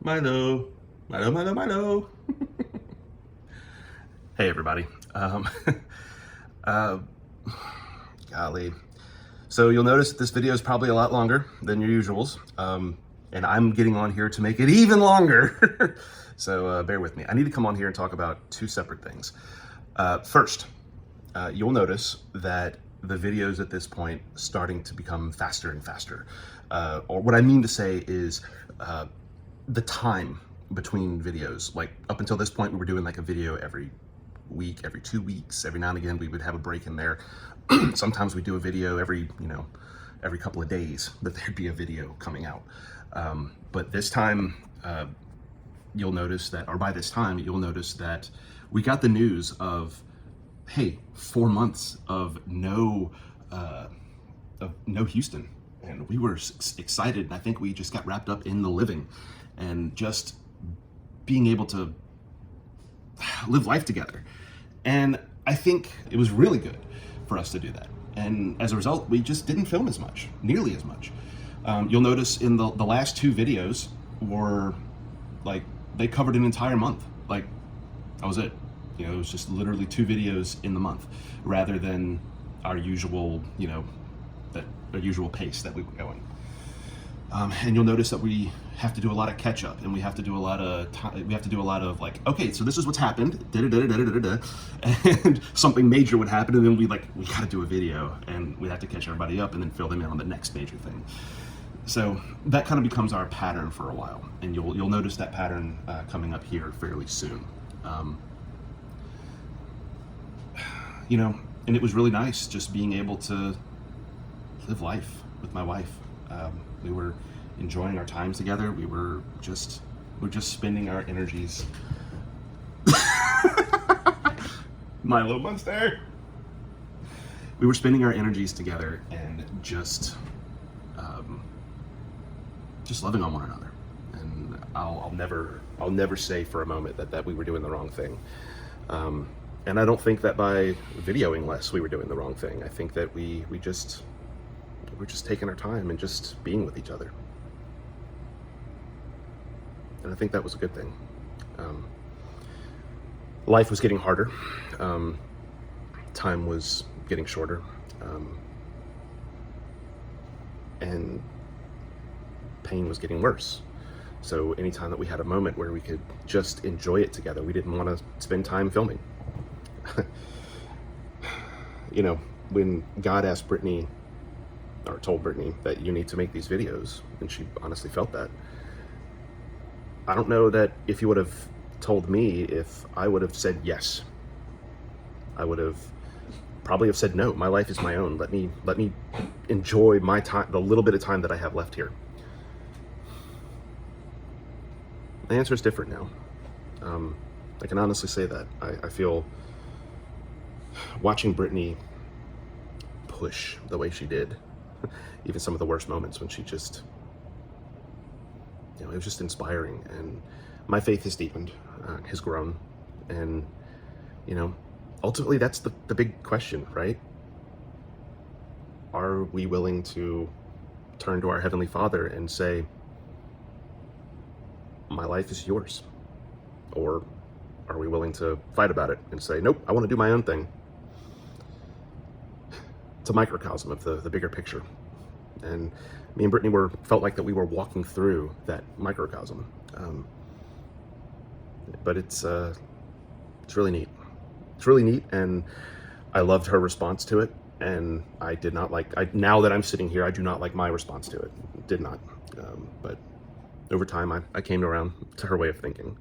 Milo, Milo, Milo, Milo. Hey everybody. Uh, golly. So you'll notice that this video is probably a lot longer than your usuals, and I'm getting on here to make it even longer. So bear with me. I need to come on here and talk about two separate things. First, you'll notice that the videos at this point starting to become faster and faster. Or what I mean to say is the time between videos. Like up until this point, we were doing like a video every week, every 2 weeks. Every now and again, we would have a break in there. Sometimes we do a video every couple of days that there'd be a video coming out. But this time, you'll notice that, or by this time, you'll notice that we got the news of, hey, 4 months of no Houston. And we were excited, and I think we just got wrapped up in the living and just being able to live life together. And I think it was really good for us to do that. And as a result, we just didn't film as much, nearly as much. You'll notice in the last two videos were like, they covered an entire month. Like, that was it. You know, it was just literally 2 videos in the month rather than our usual, our usual pace that we were going. And you'll notice that we have to do a lot of catch up, and we have to do a lot of like, okay, so this is what's happened, and something major would happen, and then we got to do a video, and we have to catch everybody up, and then fill them in on the next major thing. So that kind of becomes our pattern for a while, and you'll notice that pattern coming up here fairly soon. And it was really nice just being able to live life with my wife. We were enjoying our times together. We were just spending our energies. Milo Monster. We were spending our energies together and just loving on one another. And I'll never say for a moment that we were doing the wrong thing. And I don't think that by videoing less we were doing the wrong thing. I think that we're just taking our time and just being with each other. And I think that was a good thing. Life was getting harder. Time was getting shorter. And pain was getting worse. So anytime that we had a moment where we could just enjoy it together, we didn't want to spend time filming. When God asked Brittany, or told Brittany, that you need to make these videos, and she honestly felt that, I don't know that if you would have told me if I would have said yes. I would have probably have said no. My life is my own. Let me enjoy my time, the little bit of time that I have left here. The answer is different now. I can honestly say that. I feel watching Brittany push the way she did, even some of the worst moments when she just, it was just inspiring. And my faith has deepened, has grown. And, ultimately that's the big question, right? Are we willing to turn to our Heavenly Father and say, my life is yours? Or are we willing to fight about it and say, nope, I want to do my own thing? It's a microcosm of the bigger picture. And me and Brittany felt like that we were walking through that microcosm. But it's really neat. It's really neat, and I loved her response to it. And I did not now that I'm sitting here, I do not like my response to it. Did not. But over time, I came around to her way of thinking.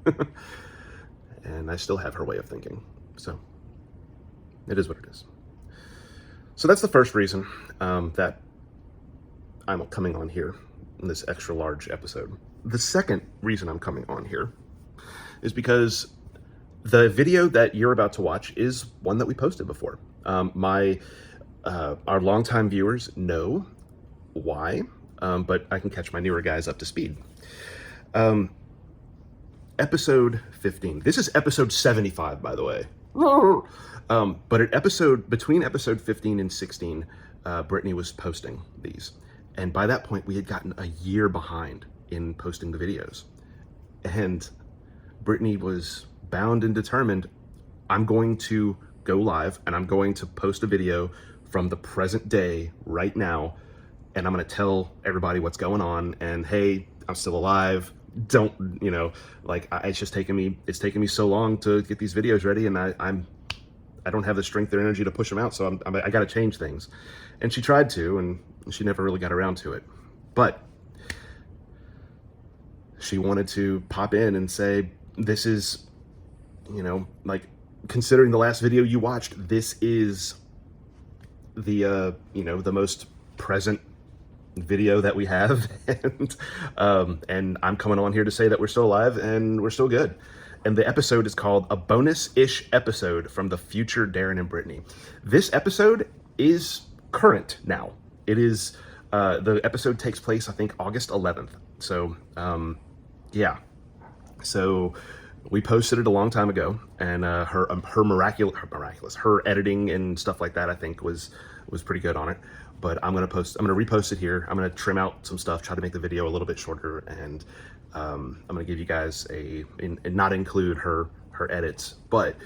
And I still have her way of thinking. So it is what it is. So that's the first reason that I'm coming on here in this extra large episode. The second reason I'm coming on here is because the video that you're about to watch is one that we posted before. Our longtime viewers know why, but I can catch my newer guys up to speed. Episode 15. This is episode 75, by the way. But between episode 15 and 16, Brittany was posting these. And by that point, we had gotten a year behind in posting the videos. And Brittany was bound and determined, I'm going to go live and I'm going to post a video from the present day right now, and I'm going to tell everybody what's going on, and hey, I'm still alive. Don't, like, it's taken me so long to get these videos ready, and I don't have the strength or energy to push them out, so I got to change things. And she tried to, and she never really got around to it. But she wanted to pop in and say, this is, like, considering the last video you watched, this is the, the most present video that we have. And I'm coming on here to say that we're still alive and we're still good. And the episode is called A Bonus-ish Episode from the Future Darrin and Brittany. This episode is current now. It is, the episode takes place, I think, August 11th. So, yeah. So we posted it a long time ago, and her editing and stuff like that, I think, was pretty good on it. But I'm gonna repost it here. I'm gonna trim out some stuff, try to make the video a little bit shorter, and I'm gonna give you guys and not include her edits. But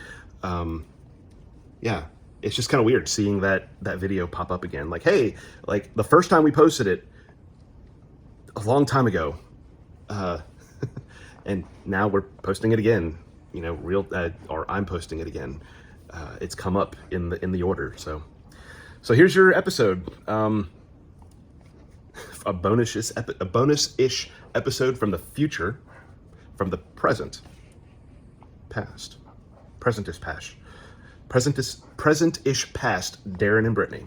yeah, it's just kind of weird seeing that video pop up again. Like, hey, like the first time we posted it a long time ago, and now we're posting it again. Or I'm posting it again. It's come up in the order. So here's your episode. A bonus-ish episode from the future, from the present, past, present-ish past, Darrin and Brittany.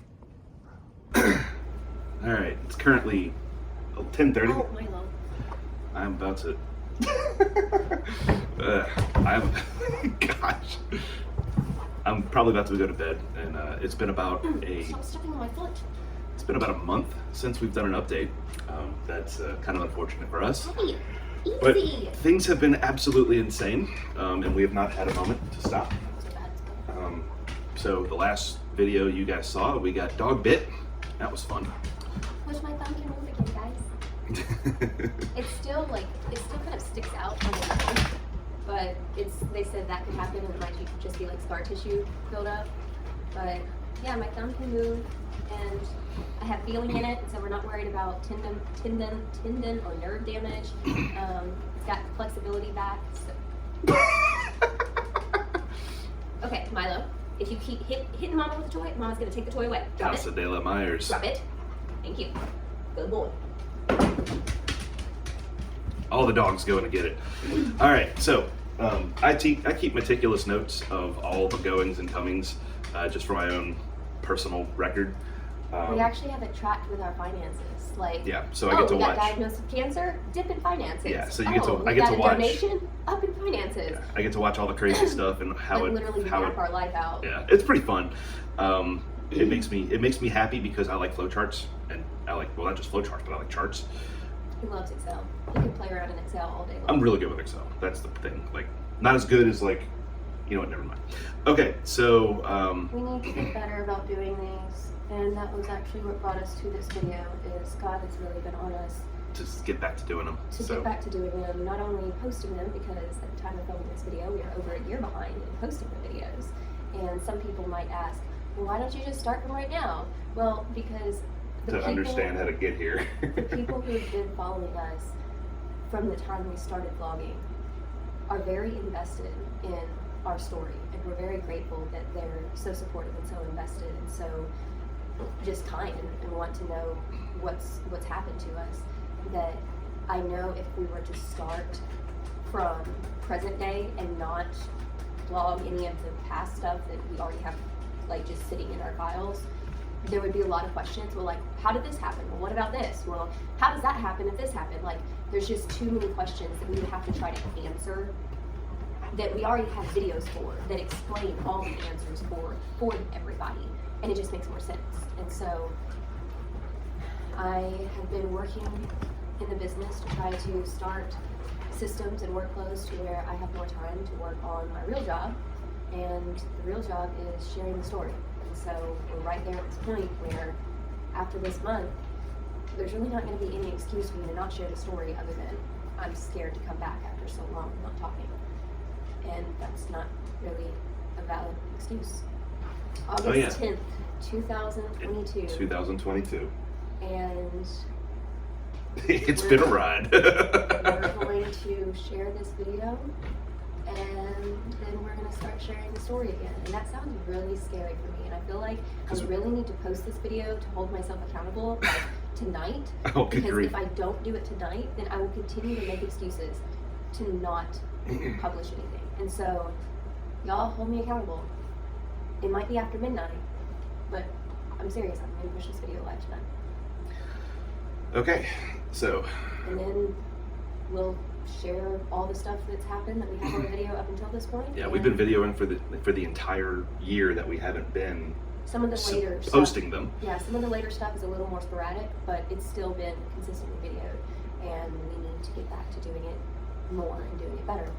All right, it's currently 10:30. Oh, Milo. I'm about to. Gosh. I'm probably about to go to bed, and it's been about Stop stepping on my foot. It's been about a month since we've done an update. That's kind of unfortunate for us. Hey, easy. But things have been absolutely insane, and we have not had a moment to stop. So the last video you guys saw, we got dog bit. That was fun. Wish my thumb can move again, guys. It still kind of sticks out on the thumb, but they said that could happen, and it might just be like scar tissue buildup. But yeah, my thumb can move, and I have feeling in it, so we're not worried about tendon or nerve damage. It's got flexibility back. So. Okay, Milo, if you keep hitting Mama with the toy, Mama's gonna take the toy away. Drop House it. of De La Myers. Drop it. Thank you. Good boy. All the dogs going to get it. All right, so I keep meticulous notes of all the goings and comings, just for my own personal record. We actually have it tracked with our finances. Like, yeah, so I get to we watch. got diagnosed with cancer, dip in finances. Yeah, so you get to I get to watch. Donation, up in finances. Yeah, I get to watch all the crazy stuff and how like literally map our life out. Yeah, it's pretty fun. It makes me happy because I like flowcharts, and I like, well, not just flowcharts, but I like charts. He loves Excel. He can play around in Excel all day long. I'm really good with Excel. That's the thing. Like, not as good as, like, you know what? Never mind. Okay, so we need to get better about doing these, and that was actually what brought us to this video. Is God has really been on us just get back to doing them. Get back to doing them, not only posting them, because at the time of filming this video, we are over a year behind in posting the videos. And some people might ask, well, why don't you just start them right now? Well, because understand how to get here. The people who have been following us from the time we started vlogging are very invested in our story, and we're very grateful that they're so supportive and so invested and so just kind and want to know what's happened to us. That I know if we were to start from present day and not vlog any of the past stuff that we already have like just sitting in our files, there would be a lot of questions. Well, like, how did this happen? Well, what about this? Well, how does that happen if this happened? Like, there's just too many questions that we would have to try to answer that we already have videos for that explain all the answers for everybody, and it just makes more sense. And so I have been working in the business to try to start systems and workflows to where I have more time to work on my real job, and the real job is sharing the story. And so we're right there at this point where after this month, there's really not going to be any excuse for me to not share the story other than I'm scared to come back after so long not talking. And that's not really a valid excuse. August 10th, 2022. 2022. And It's been a ride. we're going to share this video, and then we're going to start sharing the story again. And that sounds really scary for me, and I feel like I really need to post this video to hold myself accountable, like tonight. Oh, because good grief. if I don't do it tonight, then I will continue to make excuses to not publish anything. And so, y'all hold me accountable. It might be after midnight, but I'm serious. I'm going to push this video live tonight. Okay, so And then we'll share all the stuff that's happened that we have on the video up until this point. yeah, we've been videoing for the entire year that we haven't been some of the later posting stuff, them. Yeah, some of the later stuff is a little more sporadic, but it's still been consistently videoed, and we need to get back to doing it more and doing it better.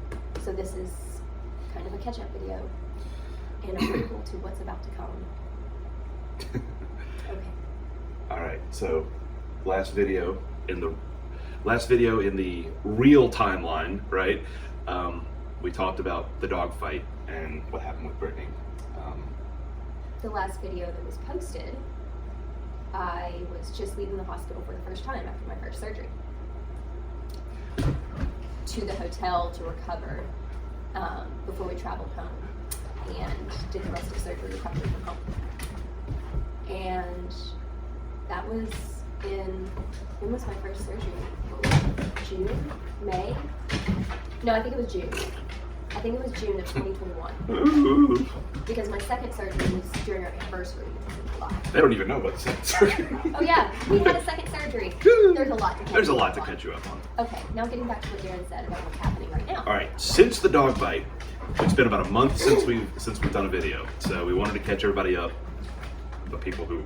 So this is kind of a catch-up video and a prequel to what's about to come. Okay. All right, so last video in the real timeline, right? We talked about the dog fight and what happened with Brittany. The last video that was posted, I was just leaving the hospital for the first time after my first surgery to the hotel to recover before we traveled home and did the rest of surgery recovery from home. And that was when was my first surgery? June? May? No, I think it was June. I think it was June of 2021. Because my second surgery was during our anniversary, which was in July. They don't even know about the second surgery. Oh yeah, we had a second surgery. There's a lot to catch you up on. Okay, now getting back to what Darrin said about what's happening right now. All right, since the dog bite, it's been about a month since we've done a video. So we wanted to catch everybody up, the people who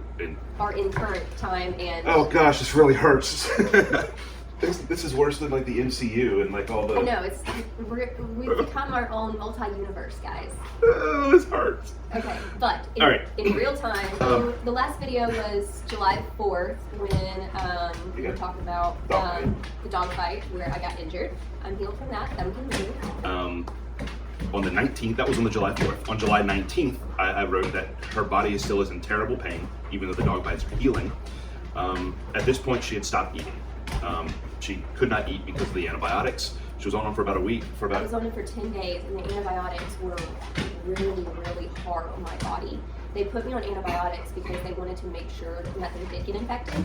are in current time and. Oh gosh, this really hurts. This is worse than like the MCU and like all the. I know we've become our own multi-universe, guys. Oh, this hurts. Okay, but in real time, the last video was July 4th when we were talking about the dog fight where I got injured. I'm healed from that. That we can move. On the 19th, that was on the July 4th. On July 19th, I wrote that her body still is in terrible pain, even though the dog bites are healing. At this point, she had stopped eating. She could not eat because of the antibiotics. She was on them for about a week. I was on them for 10 days, and the antibiotics were really, really hard on my body. They put me on antibiotics because they wanted to make sure that nothing did get infected.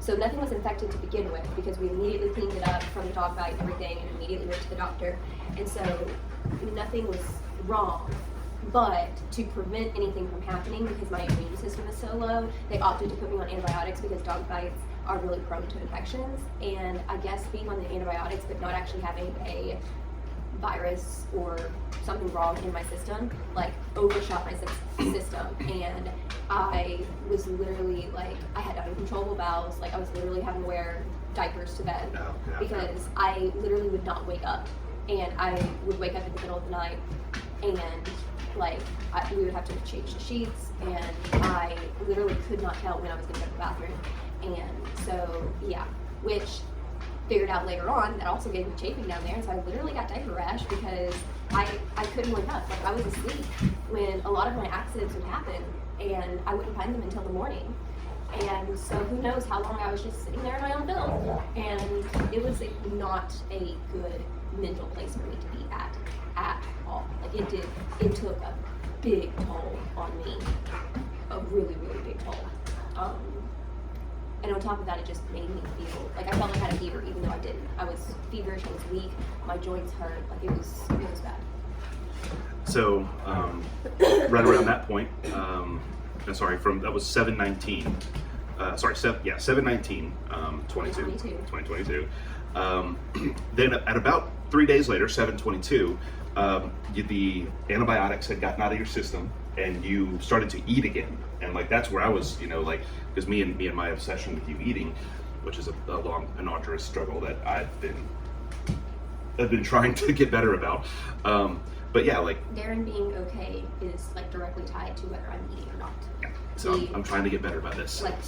So nothing was infected to begin with because we immediately cleaned it up from the dog bite and everything and immediately went to the doctor. And so nothing was wrong. But to prevent anything from happening, because my immune system is so low, they opted to put me on antibiotics because dog bites are really prone to infections. And I guess being on the antibiotics but not actually having a virus or something wrong in my system, like overshot my system. And I was literally like, I had uncontrollable bowels. Like I was literally having to wear diapers to bed because I literally would not wake up. And I would wake up in the middle of the night and like we would have to change the sheets, and I literally could not tell when I was going to go to the bathroom. And so yeah, which figured out later on that also gave me chafing down there, and so I literally got diaper rash because I couldn't wake up. Like I was asleep when a lot of my accidents would happen, and I wouldn't find them until the morning. And so who knows how long I was just sitting there in my own film, and it was not a good mental place for me to be at all. Like it took a big toll on me, a really, really big toll. And on top of that, it just made me feel like I felt like I had a fever, even though I didn't. I was feverish, I was weak, my joints hurt, like it was bad. So right around that point, that was 7/19. 7/19, 2022. Then at about 3 days later, 7/22, the antibiotics had gotten out of your system and you started to eat again. And like that's where I was, like because me and my obsession with you eating, which is a long and arduous struggle that I've been trying to get better about. But yeah, like Darrin being okay is like directly tied to whether I'm eating or not. Yeah. So I'm trying to get better by this. Like,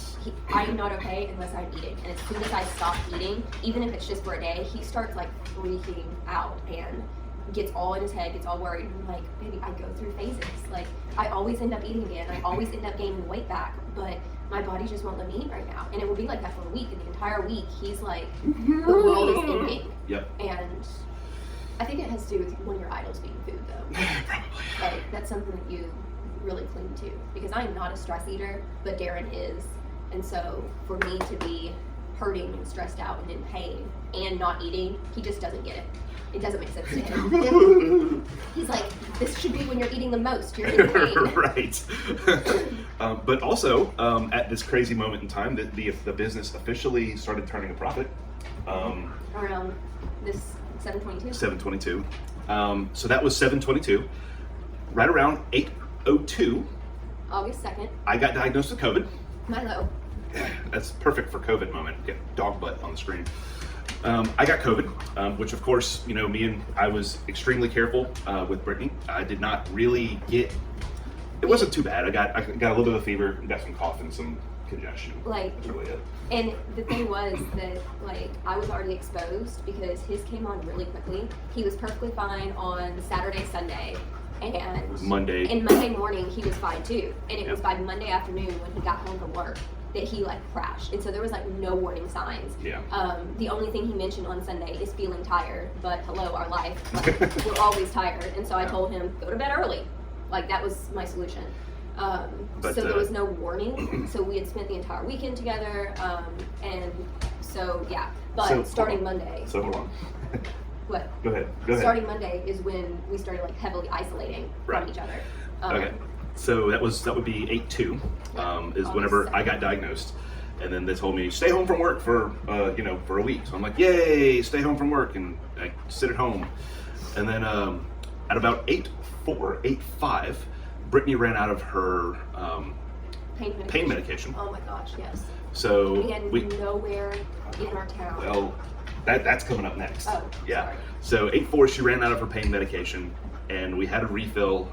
I am not okay unless I'm eating. And as soon as I stop eating, even if it's just for a day, he starts like freaking out and gets all in his head, gets all worried. I'm like, baby, I go through phases. Like, I always end up eating again. I always end up gaining weight back, but my body just won't let me eat right now. And it will be like that for a week. And the entire week, he's like, the world is ending. Yep. And I think it has to do with one of your idols being food, though. Probably. Like, that's something that you really cling to. Because I am not a stress eater, but Darrin is. And so for me to be hurting and stressed out and in pain and not eating, he just doesn't get it. It doesn't make sense to him. He's like, this should be when you're eating the most. You're in pain. Right. But also, at this crazy moment in time, the business officially started turning a profit. Around this 7/22. 7/22. So that was 7/22. Right around 8/02. August 2nd. I got diagnosed with COVID. Milo. That's perfect for COVID moment. Get dog butt on the screen. I got COVID, which of course, you know, I was extremely careful with Brittany. I did not really get, it wasn't too bad. I got a little bit of fever, got some cough and some congestion. Like, that's really it. And the thing was that, like, I was already exposed because his came on really quickly. He was perfectly fine on Saturday, Sunday, and Monday. And Monday morning he was fine too. And it was by Monday afternoon when he got home from work that he like crashed. And so there was like no warning signs. Yeah. The only thing he mentioned on Sunday is feeling tired, but hello, our life, like, we're always tired. And so I told him, go to bed early. Like, that was my solution. So there was no warning. So we had spent the entire weekend together. And so, yeah. But So, starting Monday. So hold on. What? Go ahead. Starting Monday is when we started like heavily isolating from each other. Okay. So that would be 8/2, is whenever I got diagnosed. And then they told me, stay home from work for a week. So I'm like, yay, stay home from work, and I sit at home. And then at about 8/4, 8/5, Brittany ran out of her pain medication. Oh my gosh, yes. So And nowhere in our town. Well, that's coming up next. Oh, yeah. sorry. So 8/4, she ran out of her pain medication, and we had a refill,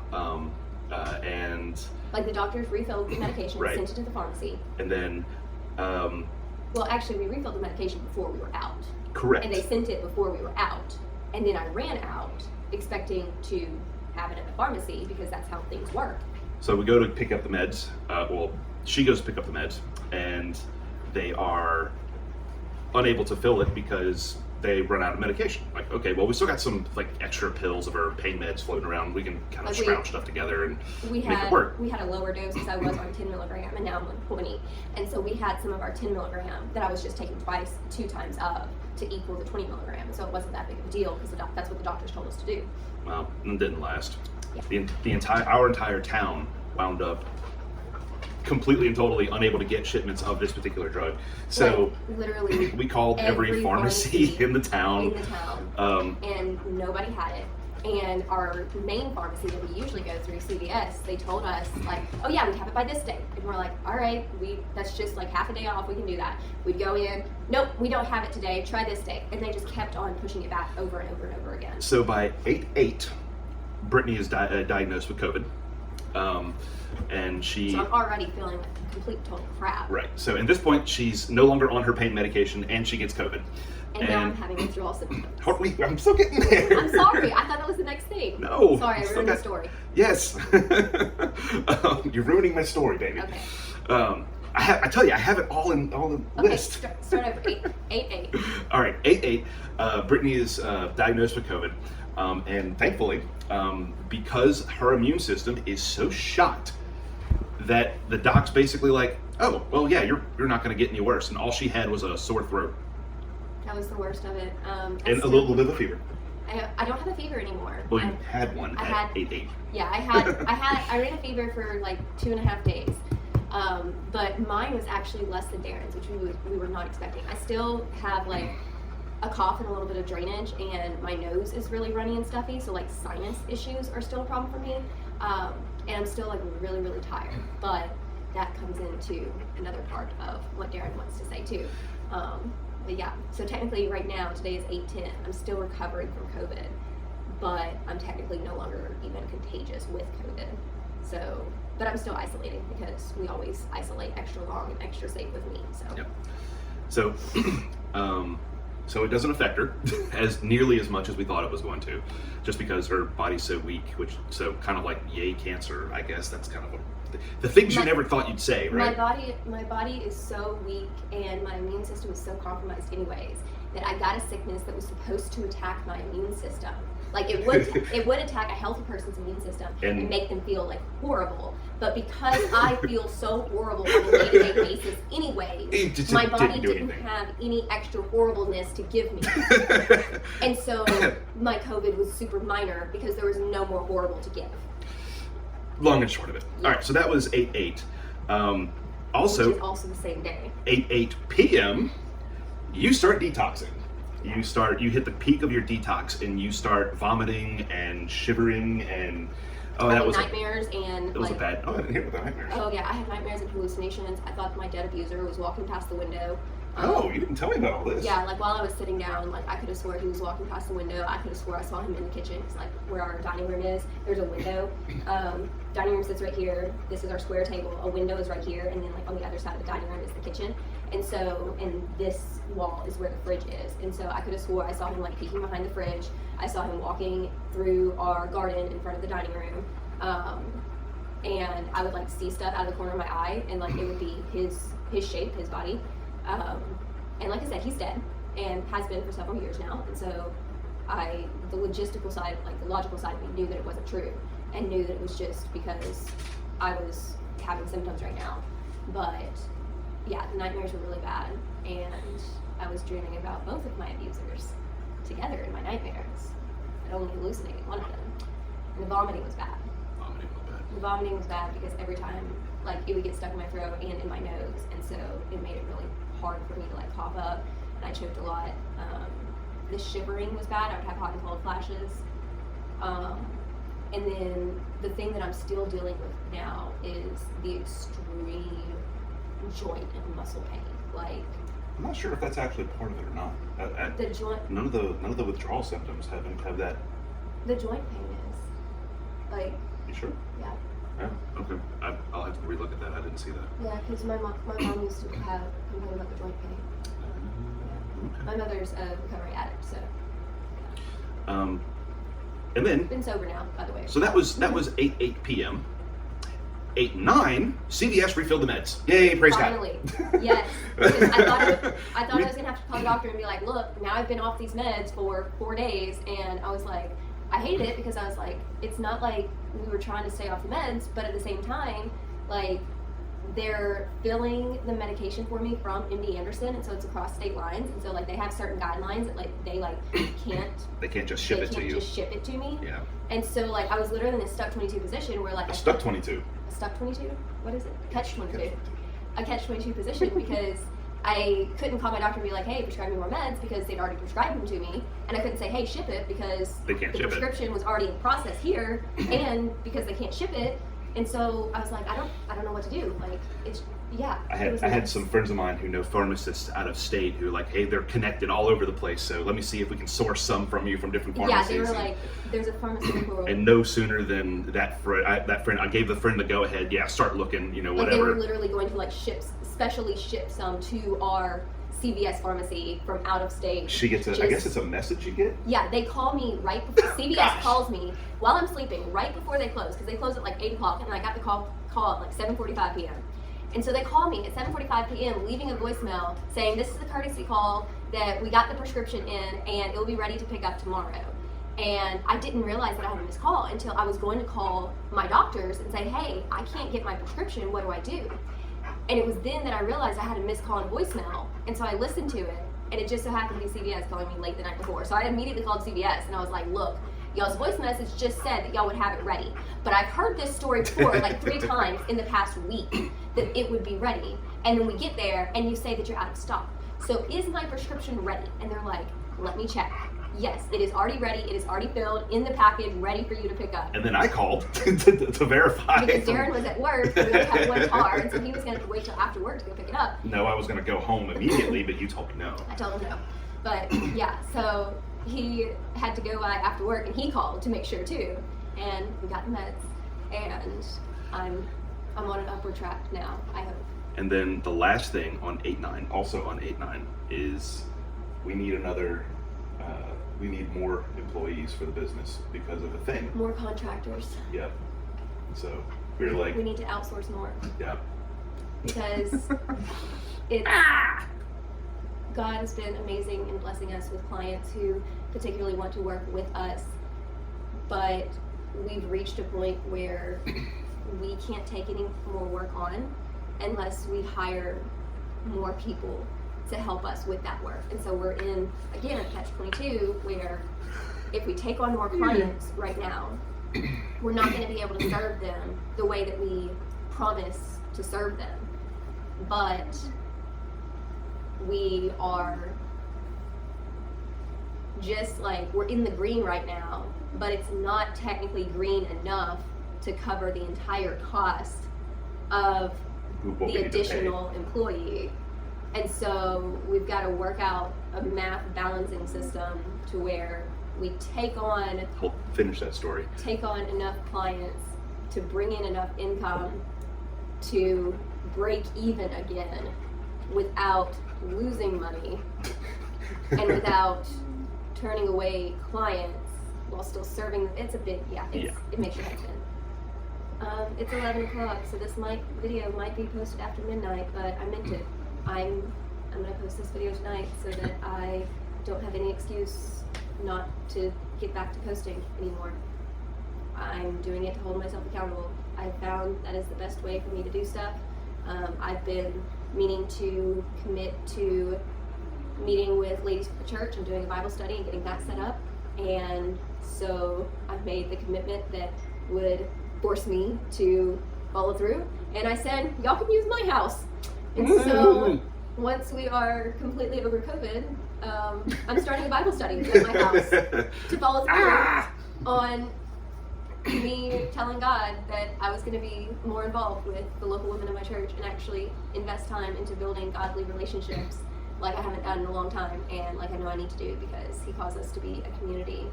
and like the doctors refilled the medication, Right. sent it to the pharmacy. and then Well, actually, we refilled the medication before we were out. correct. And they sent it before we were out. And then I ran out expecting to have it at the pharmacy because that's how things work. So we go to pick up the meds. Well, she goes to pick up the meds, and they are unable to fill it because they run out of medication. Like, okay, well, we still got some like extra pills of our pain meds floating around. We can kind of scrounge stuff together and make it work. We had a lower dose because I was on 10 milligram and now I'm on 20. And so we had some of our 10 milligram that I was just taking two times up to equal the 20 milligram. So it wasn't that big of a deal because that's what the doctors told us to do. Well, it didn't last. Yeah. Our entire town wound up completely and totally unable to get shipments of this particular drug. So like, literally we called every pharmacy in the town. And nobody had it. And our main pharmacy that we usually go through, CVS, they told us like, oh yeah, we have it by this day. And we're like, all right, that's just like half a day off, we can do that. We'd go in, nope, we don't have it today, try this day. And they just kept on pushing it back over and over and over again. So by 8/8, Brittany is diagnosed with COVID. And she... So I'm already feeling like complete total crap. Right. So at this point, she's no longer on her pain medication, and she gets COVID. And now I'm having withdrawal symptoms. I'm still getting there. I'm sorry. I thought that was the next thing. No. Sorry, I ruined the story. Yes. You're ruining my story, baby. Okay. I tell you, I have it all in the list. Start over. 8/8. All right, 8/8. Brittany is diagnosed with COVID, and thankfully, because her immune system is so shot that the doc's basically like, oh, well, yeah, you're not going to get any worse, and all she had was a sore throat. That was the worst of it. And a little bit of a fever. I don't have a fever anymore. Well, you had one at 8/8. Yeah, I ran a fever for like 2.5 days. But mine was actually less than Darrin's, which we were not expecting. I still have like a cough and a little bit of drainage, and my nose is really runny and stuffy, so like sinus issues are still a problem for me. And I'm still like really, really tired, but that comes into another part of what Darrin wants to say too. But yeah, so technically right now, today is 8/10, I'm still recovering from COVID, but I'm technically no longer even contagious with COVID. So, but I'm still isolating because we always isolate extra long and extra safe with me. So. Yep. So, so it doesn't affect her as nearly as much as we thought it was going to, just because her body's so weak. So kind of like yay cancer, I guess. That's kind of the things you never thought you'd say, right? My body is so weak, and my immune system is so compromised, anyways, that I got a sickness that was supposed to attack my immune system. Like it would attack a healthy person's immune system and make them feel like horrible. But because I feel so horrible on a day-to-day basis anyways, my body didn't have any extra horribleness to give me. And so my COVID was super minor because there was no more horrible to give. Long and short of it. Yeah. All right, so that was 8/8. Also, which is also the same day. 8 p.m. You start detoxing. You hit the peak of your detox, and you start vomiting and shivering and that was nightmares and it was a bad. Oh, I didn't hear about the nightmares. Oh yeah, I had nightmares and hallucinations. I thought my dead abuser was walking past the window. Oh, you didn't tell me about all this. Yeah, like while I was sitting down, like I could have swore he was walking past the window. I could have swore I saw him in the kitchen, because like where our dining room is, there's a window. Dining room sits right here. This is our square table. A window is right here, and then like on the other side of the dining room is the kitchen. And so, and this wall is where the fridge is. And so I could have swore I saw him like peeking behind the fridge. I saw him walking through our garden in front of the dining room. And I would like see stuff out of the corner of my eye, and like it would be his shape, his body. And like I said, he's dead and has been for several years now. And so the logistical side, like the logical side of me, knew that it wasn't true, and knew that it was just because I was having symptoms right now. But yeah, the nightmares were really bad, and I was dreaming about both of my abusers together in my nightmares, and only hallucinating one of them. And the vomiting was bad. The vomiting was bad because every time, like, it would get stuck in my throat and in my nose, and so it made it really hard for me to like cough up, and I choked a lot. The shivering was bad. I would have hot and cold flashes. And then the thing that I'm still dealing with now is the extreme joint and muscle pain. Like, I'm not sure if that's actually part of it or not. the joint. None of the withdrawal symptoms have that. The joint pain is like. You sure? Yeah. Yeah. Okay. I'll have to relook at that. I didn't see that. Yeah, because my mom used to complain about the joint pain. Okay. My mother's a recovery addict, so. Yeah. And then. Been sober now, by the way. So that was 8 p.m. 8/9, CVS refilled the meds. Yay! Praise Finally. God. Yes. Because I thought I was gonna have to call the doctor and be like, look, now I've been off these meds for 4 days, and I was like, I hated it because I was like, it's not like we were trying to stay off the meds, but at the same time, like, they're filling the medication for me from MD Anderson, and so it's across state lines, and so like they have certain guidelines that like they can't just ship it to you. Just ship it to me. Yeah. And so like I was literally in this stuck 22 position where like A stuck 22. A stuck 22? What is it? Catch 22. A catch 22 position because I couldn't call my doctor and be like, hey, prescribe me more meds, because they'd already prescribed them to me, and I couldn't say, hey, ship it, because They can't the ship it. prescription was already in process here, and because they can't ship it. And so I was like, I don't know what to do. Like, it's, yeah. I had some friends of mine who know pharmacists out of state who are like, hey, they're connected all over the place, so let me see if we can source some from you from different pharmacies. Yeah, they were like, there's a pharmaceutical. And no sooner than that friend, I gave the friend the go ahead. Yeah, start looking, like whatever. They were literally going to like specially ship some to our CVS pharmacy from out of state. She gets I guess it's a message you get? Yeah, they call me right before, CVS Gosh. calls me while I'm sleeping, right before they close, because they close at like 8 o'clock, and I got the call at like 7:45 p.m. And so they call me at 7:45 p.m. leaving a voicemail saying, this is the courtesy call that we got the prescription in, and it will be ready to pick up tomorrow. And I didn't realize that I had a missed call until I was going to call my doctors and say, hey, I can't get my prescription, what do I do? And it was then that I realized I had a missed call and voicemail. And so I listened to it, and it just so happened to be CVS calling me late the night before. So I immediately called CVS, and I was like, look, y'all's voice message just said that y'all would have it ready. But I've heard this story before, like 3 times in the past week, that it would be ready. And then we get there, and you say that you're out of stock. So is my prescription ready? And they're like, let me check. Yes, it is already ready. It is already filled in the package, ready for you to pick up. And then I called to verify. Because Darrin was at work, and we only had one car, and so he was going to wait till after work to go pick it up. No, I was going to go home immediately, but you told me no. I told him no. But yeah, so he had to go after work, and he called to make sure too. And we got the meds. And I'm on an upward track now, I hope. And then the last thing on 8-9, also on 8-9, is we need we need more employees for the business because of a thing. More contractors. Yep. So we're like, we need to outsource more. Yeah. Because it's God has been amazing in blessing us with clients who particularly want to work with us, but we've reached a point where we can't take any more work on unless we hire more people to help us with that work. And so we're in, again, a catch-22 where if we take on more clients right now, we're not going to be able to serve them the way that we promise to serve them. But we are just like, we're in the green right now, but it's not technically green enough to cover the entire cost of the additional employee. And so we've got to work out a math balancing system to where we take on enough clients to bring in enough income to break even again without losing money and without turning away clients while still serving. It's a big, it makes your head spin. It's 11 o'clock, so this video might be posted after midnight, but I meant it. I'm gonna post this video tonight so that I don't have any excuse not to get back to posting anymore. I'm doing it to hold myself accountable. I found that is the best way for me to do stuff. I've been meaning to commit to meeting with ladies from the church and doing a Bible study and getting that set up. And so I've made the commitment that would force me to follow through. And I said, y'all can use my house. And so once we are completely over COVID, I'm starting a Bible study at my house to follow through on me telling God that I was going to be more involved with the local women in my church and actually invest time into building godly relationships like I haven't done in a long time and like I know I need to do because He calls us to be a community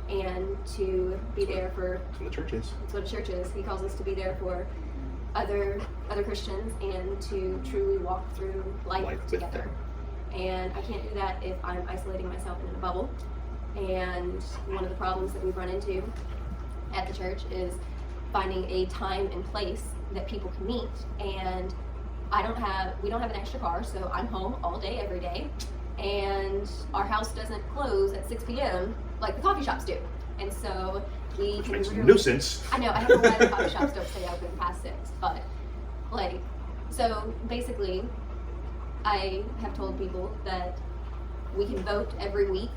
and to be there for. That's what the church is. That's what a church is. He calls us to be there for other Christians and to truly walk through life together. And I can't do that if I'm isolating myself in a bubble. And one of the problems that we've run into at the church is finding a time and place that people can meet. And we don't have an extra car, so I'm home all day, every day. And our house doesn't close at 6 p.m. like the coffee shops do. And so we can makes no sense. I know, I don't know why the coffee shops don't stay open past 6, but so basically I have told people that we can vote every week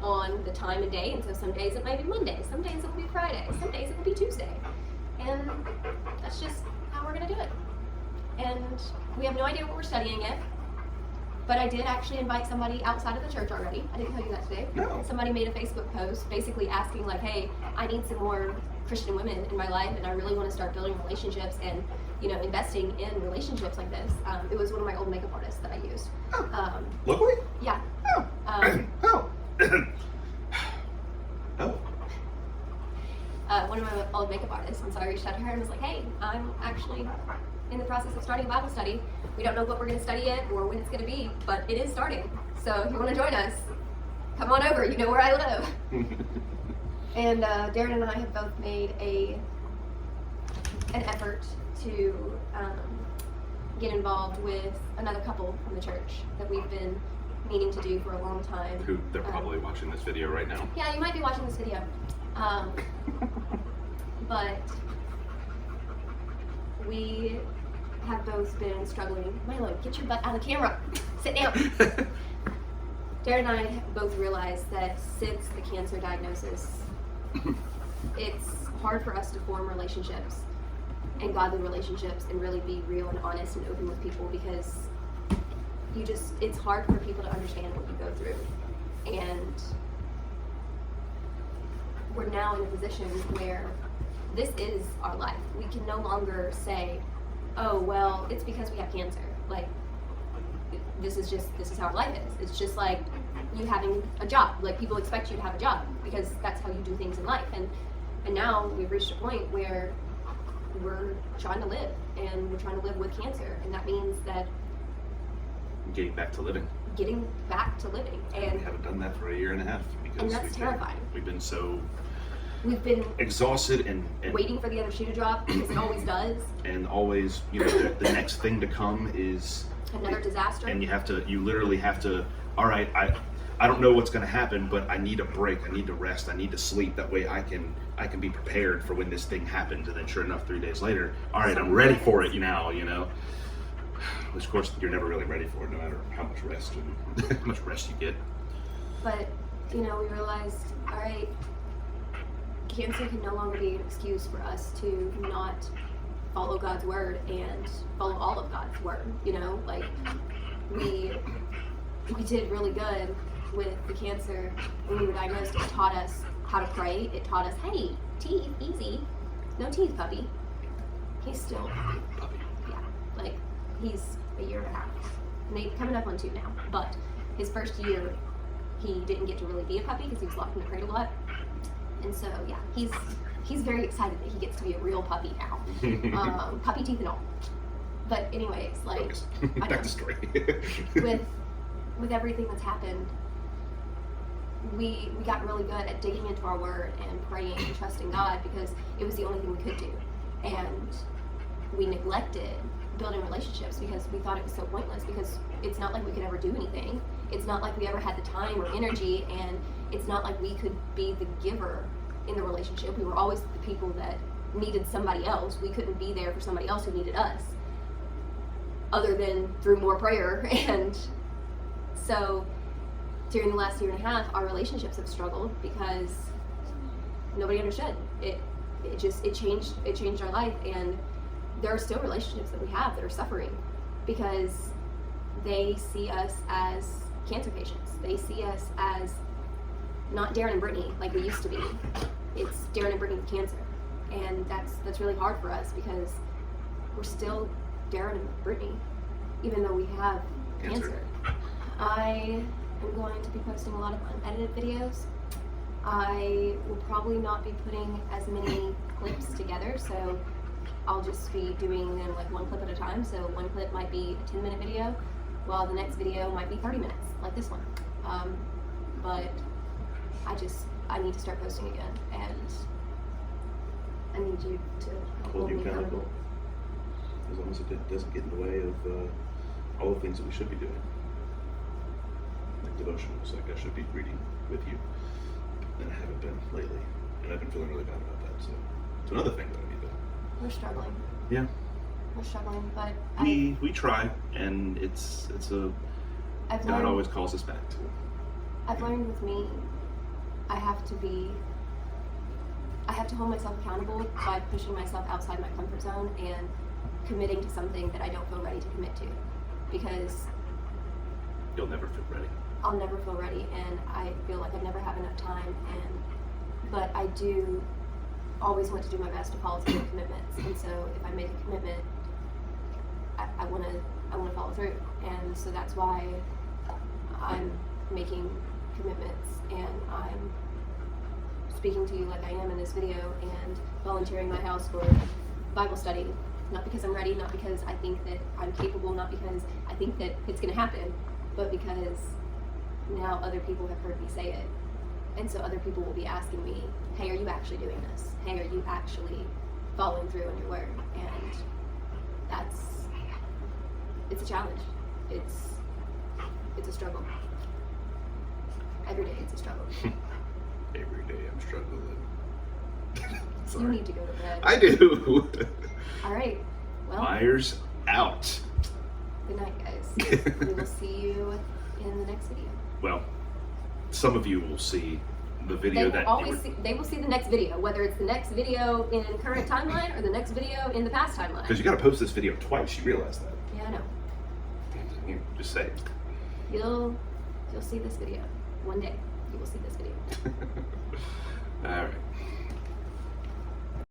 on the time and day, and so some days it might be Monday, some days it will be Friday, some days it will be Tuesday, and that's just how we're gonna do it. And we have no idea what we're studying yet, but I did actually invite somebody outside of the church already. I didn't tell you that today. No. Somebody made a Facebook post basically asking like, hey, I need some more Christian women in my life and I really want to start building relationships and, investing in relationships like this. It was one of my old makeup artists that I used. Locally? Yeah. Oh. Oh. One of my old makeup artists, and so I reached out to her and was like, hey, I'm actually in the process of starting a Bible study. We don't know what we're going to study yet or when it's going to be, but it is starting. So if you want to join us, come on over. You know where I live. And Darrin and I have both made an effort to get involved with another couple from the church that we've been meaning to do for a long time. Who they're probably watching this video right now. Yeah, you might be watching this video. But we have both been struggling. Milo, get your butt out of the camera. Sit down. Darrin and I have both realized that since the cancer diagnosis, it's hard for us to form relationships and godly relationships and really be real and honest and open with people because it's hard for people to understand what you go through. And we're now in a position where this is our life. We can no longer say, oh, well, it's because we have cancer. Like, this is how our life is. It's just like you having a job. Like, people expect you to have a job because that's how you do things in life. And now we've reached a point where we're trying to live, and we're trying to live with cancer, and that means that Getting back to living. And We haven't done that for a year and a half because And that's terrifying. We've been so we've been exhausted and waiting for the other shoe to drop, because it always does. and always, the next thing to come is Another disaster. and you literally have to, all right, I don't know what's going to happen, but I need a break. I need to rest. I need to sleep. That way I can be prepared for when this thing happens. And then sure enough, 3 days later, all right, I'm ready for it now, Which of course you're never really ready for it, no matter how much rest and how much rest you get. But, we realized, all right, cancer can no longer be an excuse for us to not follow God's word and follow all of God's word, like we did really good with the cancer when we were diagnosed. It taught us how to pray. It taught us, hey, teeth, easy. No teeth, puppy. He's still a puppy. Yeah, like he's a year and a half. Maybe coming up on 2 now. But his first year, he didn't get to really be a puppy because he was locked in the crate a lot. And so, yeah, he's very excited that he gets to be a real puppy now. Puppy teeth and all. But anyways, like, back to story. with everything that's happened, we got really good at digging into our word and praying and trusting God, because it was the only thing we could do. And we neglected building relationships because we thought it was so pointless, because it's not like we could ever do anything. It's not like we ever had the time or energy, and it's not like we could be the giver in the relationship. We were always the people that needed somebody else. We couldn't be there for somebody else who needed us, other than through more prayer. And so during the last year and a half, our relationships have struggled because nobody understood. It changed our life, and there are still relationships that we have that are suffering because they see us as cancer patients. They see us as not Darrin and Brittany like we used to be. It's Darrin and Brittany with cancer, and that's really hard for us because we're still Darrin and Brittany, even though we have cancer. I am going to be posting a lot of unedited videos. I will probably not be putting as many clips together, so I'll just be doing them like one clip at a time. So one clip might be a 10-minute video, while the next video might be 30 minutes, like this one. But I need to start posting again, and I need you to hold me accountable. As long as it doesn't get in the way of all the things that we should be doing. Like devotionals, like I should be reading with you, and I haven't been lately, and I've been feeling really bad about that. So it's another thing that I need to. We're struggling. Yeah. We're struggling, but we try, and it's God always calls us back to it. I've learned with me, I have to hold myself accountable by pushing myself outside my comfort zone and committing to something that I don't feel ready to commit to, because you'll never feel ready. I'll never feel ready, and I feel like I never have enough time, but I do always want to do my best to follow through with commitments. And so if I make a commitment, I want to follow through, and so that's why I'm making commitments, and I'm speaking to you like I am in this video, and volunteering my house for Bible study, not because I'm ready, not because I think that I'm capable, not because I think that it's going to happen, but because now other people have heard me say it, and so other people will be asking me, hey, are you actually doing this? Hey, are you actually following through on your word? And it's a challenge. It's a struggle. Every day it's a struggle. Every day I'm struggling. You need to go to bed. I do. All right. Well, Myers out. Good night, guys. We will see you in the next video. Well, some of you will see the video they will see the next video, whether it's the next video in current timeline or the next video in the past timeline. Because you got to post this video twice. You realize that? Yeah, I know. You just say it. You'll see this video one day. You will see this video. All right.